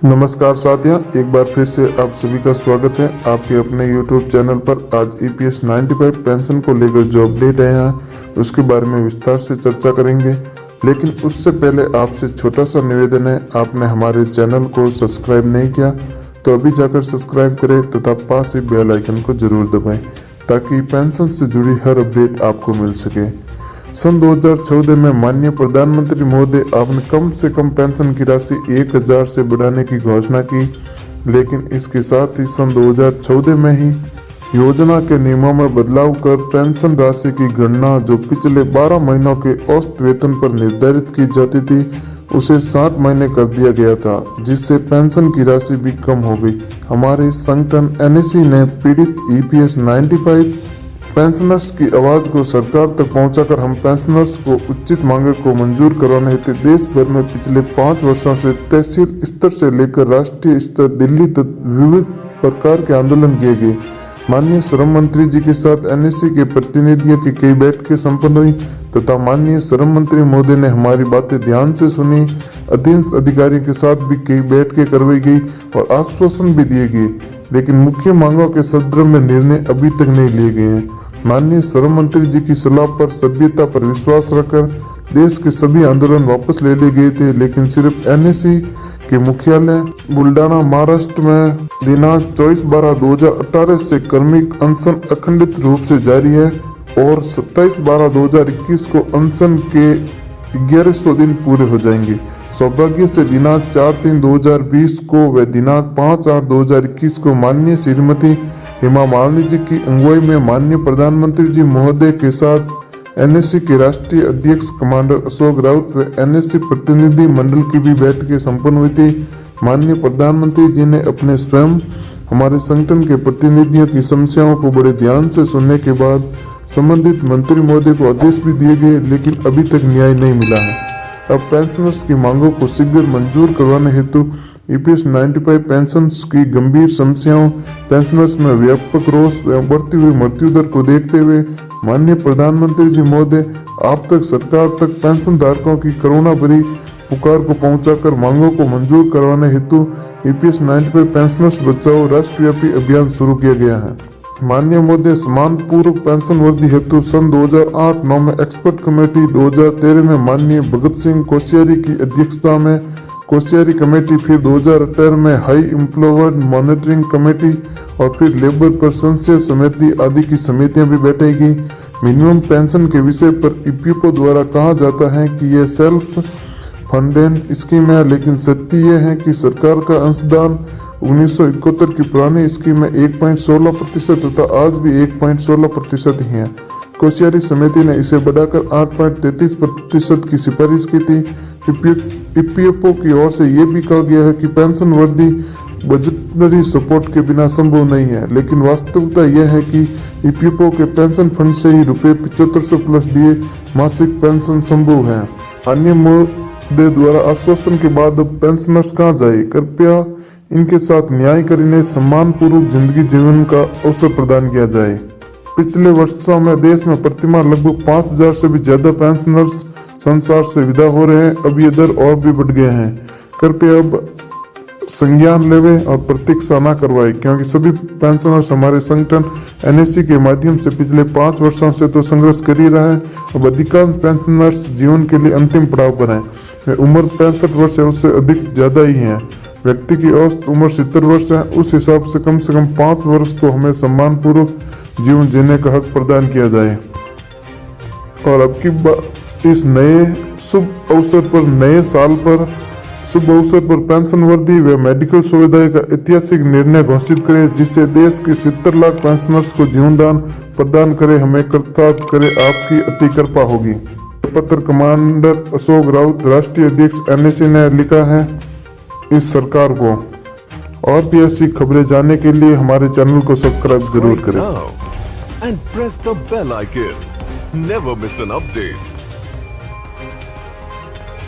नमस्कार साथियों, एक बार फिर से आप सभी का स्वागत है आपके अपने YouTube चैनल पर। आज EPS 95 पेंशन को लेकर जो अपडेट आया है उसके बारे में विस्तार से चर्चा करेंगे। लेकिन उससे पहले आपसे छोटा सा निवेदन है, आपने हमारे चैनल को सब्सक्राइब नहीं किया तो अभी जाकर सब्सक्राइब करें तथा पास ही बेल आइकन को जरूर दबाएं ताकि पेंशन से जुड़ी हर अपडेट आपको मिल सके। सन 2014 में माननीय प्रधानमंत्री महोदय आपने कम से कम पेंशन की राशि 1000 से बढ़ाने की घोषणा की, लेकिन इसके साथ ही सन 2014 में ही योजना के नियमों में बदलाव कर पेंशन राशि की गणना जो पिछले 12 महीनों के औसत वेतन पर निर्धारित की जाती थी उसे 60 महीने कर दिया गया था, जिससे पेंशन की राशि भी कम हो गई। हमारे संगठन NSE ने पीड़ित EPS 95 पेंशनर्स की आवाज को सरकार तक पहुंचाकर हम पेंशनर्स को उचित मांगे को मंजूर करवाने हेतु देश भर में पिछले 5 वर्षों से तहसील स्तर से लेकर राष्ट्रीय स्तर दिल्ली तक विविध प्रकार के आंदोलन किए गए। माननीय श्रम मंत्री जी के साथ NSE के प्रतिनिधियों की कई बैठकें संपन्न हुई तथा माननीय श्रम मंत्री महोदय ने हमारी बातें ध्यान से सुनी। अधीनस्थ अधिकारियों के साथ भी कई बैठकें करवाई गई और आश्वासन भी दिए गए, लेकिन मुख्य मांगों के संदर्भ में निर्णय अभी तक नहीं लिए गए हैं। माननीय श्रम मंत्री जी की सलाह पर सभ्यता पर विश्वास रखकर देश के सभी आंदोलन वापस ले लिए गए थे, लेकिन सिर्फ NSE के मुख्यालय बुल्डाना महाराष्ट्र में दिनांक 24/12/2018 से कार्मिक अनशन अखंडित रूप से जारी है और 27/12/2021 को अनशन के 1100 दिन पूरे हो जाएंगे। सौभाग्य से दिनांक 4/3/2020 को व दिनांक 5/8/2021 को माननीय श्रीमती हेमा मालिनी जी की अगुवाई में माननीय प्रधानमंत्री जी महोदय के साथ NSE के राष्ट्रीय अध्यक्ष कमांडर अशोक राउत व NSE प्रतिनिधि मंडल की भी बैठकें संपन्न हुई थी। माननीय प्रधानमंत्री जी ने अपने स्वयं हमारे संगठन के प्रतिनिधियों की समस्याओं को बड़े ध्यान से सुनने के बाद संबंधित मंत्री महोदय को आदेश भी दिए गए, लेकिन अभी तक न्याय नहीं मिला है। अब पेंशनर्स की मांगों को शीघ्र मंजूर करवाने हेतु EPS 95 पेंशन की गंभीर समस्याओं, पेंशनर्स में व्यापक रोष एवं बढ़ती हुई मृत्यु दर को देखते हुए माननीय प्रधानमंत्री जी महोदय आप तक सरकार तक पेंशन धारकों की करुणा भरी पुकार को पहुंचाकर मांगों को मंजूर करवाने हेतु EPS 95 पेंशनर्स बचाओ राष्ट्रव्यापी अभियान शुरू किया गया है। माननीय महोदय समान पूर्व पेंशन वृद्धि हेतु सन 2008-9 में एक्सपर्ट कमेटी, 2013 में माननीय भगत सिंह कोश्यारी की अध्यक्षता में कोश्यारी कमेटी, फिर 2018 में हाई एम्प्लॉयमेंट मॉनिटरिंग कमेटी और फिर लेबर पर संशय समिति आदि की समितियां भी बैठाई गई। मिनिमम पेंशन के विषय पर EPFO द्वारा कहा जाता है कि यह सेल्फ फंडेड स्कीम है, लेकिन सत्य यह है कि सरकार का अंशदान 1971 की पुरानी स्कीम में 1.16% तथा आज भी 1.16% ही है। कोश्यारी समिति ने इसे बढ़ाकर 8.33% की सिफारिश की थी। EPFO की ओर से यह भी कहा गया है कि पेंशन वृद्धि बजटरी सपोर्ट के बिना संभव नहीं है, लेकिन वास्तविकता यह है कि EPFO के पेंशन फंड से ही रुपये 7500 प्लस दिए मासिक पेंशन संभव है। अन्य मुद्दे द्वारा आश्वासन के बाद अब पेंशनर्स कहाँ जाए? कृपया इनके साथ न्याय कर इन्हें सम्मान पूर्वक जिंदगी जीवन का अवसर प्रदान किया जाए। पिछले वर्षों में देश में प्रतिमाह लगभग 5000 से भी ज्यादा पेंशनर्स संसार से विदा हो रहे हैं। अब ये दर और भी बढ़ गए हैं। कृपया अब संज्ञान लेवे और प्रतीक्षा न करवाए, क्योंकि सभी पेंशनर्स हमारे संगठन NSE के माध्यम से पिछले 5 वर्षों से तो संघर्ष कर ही रहा है। अब अधिकांश पेंशनर्स जीवन के लिए अंतिम पड़ाव पर हैं। वे उम्र 65 वर्ष है, उससे अधिक ज्यादा ही है। व्यक्ति की औसत उम्र 70 वर्ष है। उस हिसाब से कम 5 वर्ष तो हमें सम्मान पूर्वक जीवन जीने का हक प्रदान किया जाए। और अब की इस नए शुभ अवसर पर पेंशन वृद्धि व मेडिकल सुविधाएं का ऐतिहासिक निर्णय घोषित करें, जिससे देश के 70 लाख पेंशनर्स को जीवनदान प्रदान करे। हमें कृतार्थ करे, आपकी अति कृपा होगी। पत्र कमांडर अशोक राउत, राष्ट्रीय अध्यक्ष NSE ने लिखा है इस सरकार को। और भी ऐसी खबरें जानने के लिए हमारे चैनल को सब्सक्राइब जरूर करें। And press the bell icon. Never miss an update.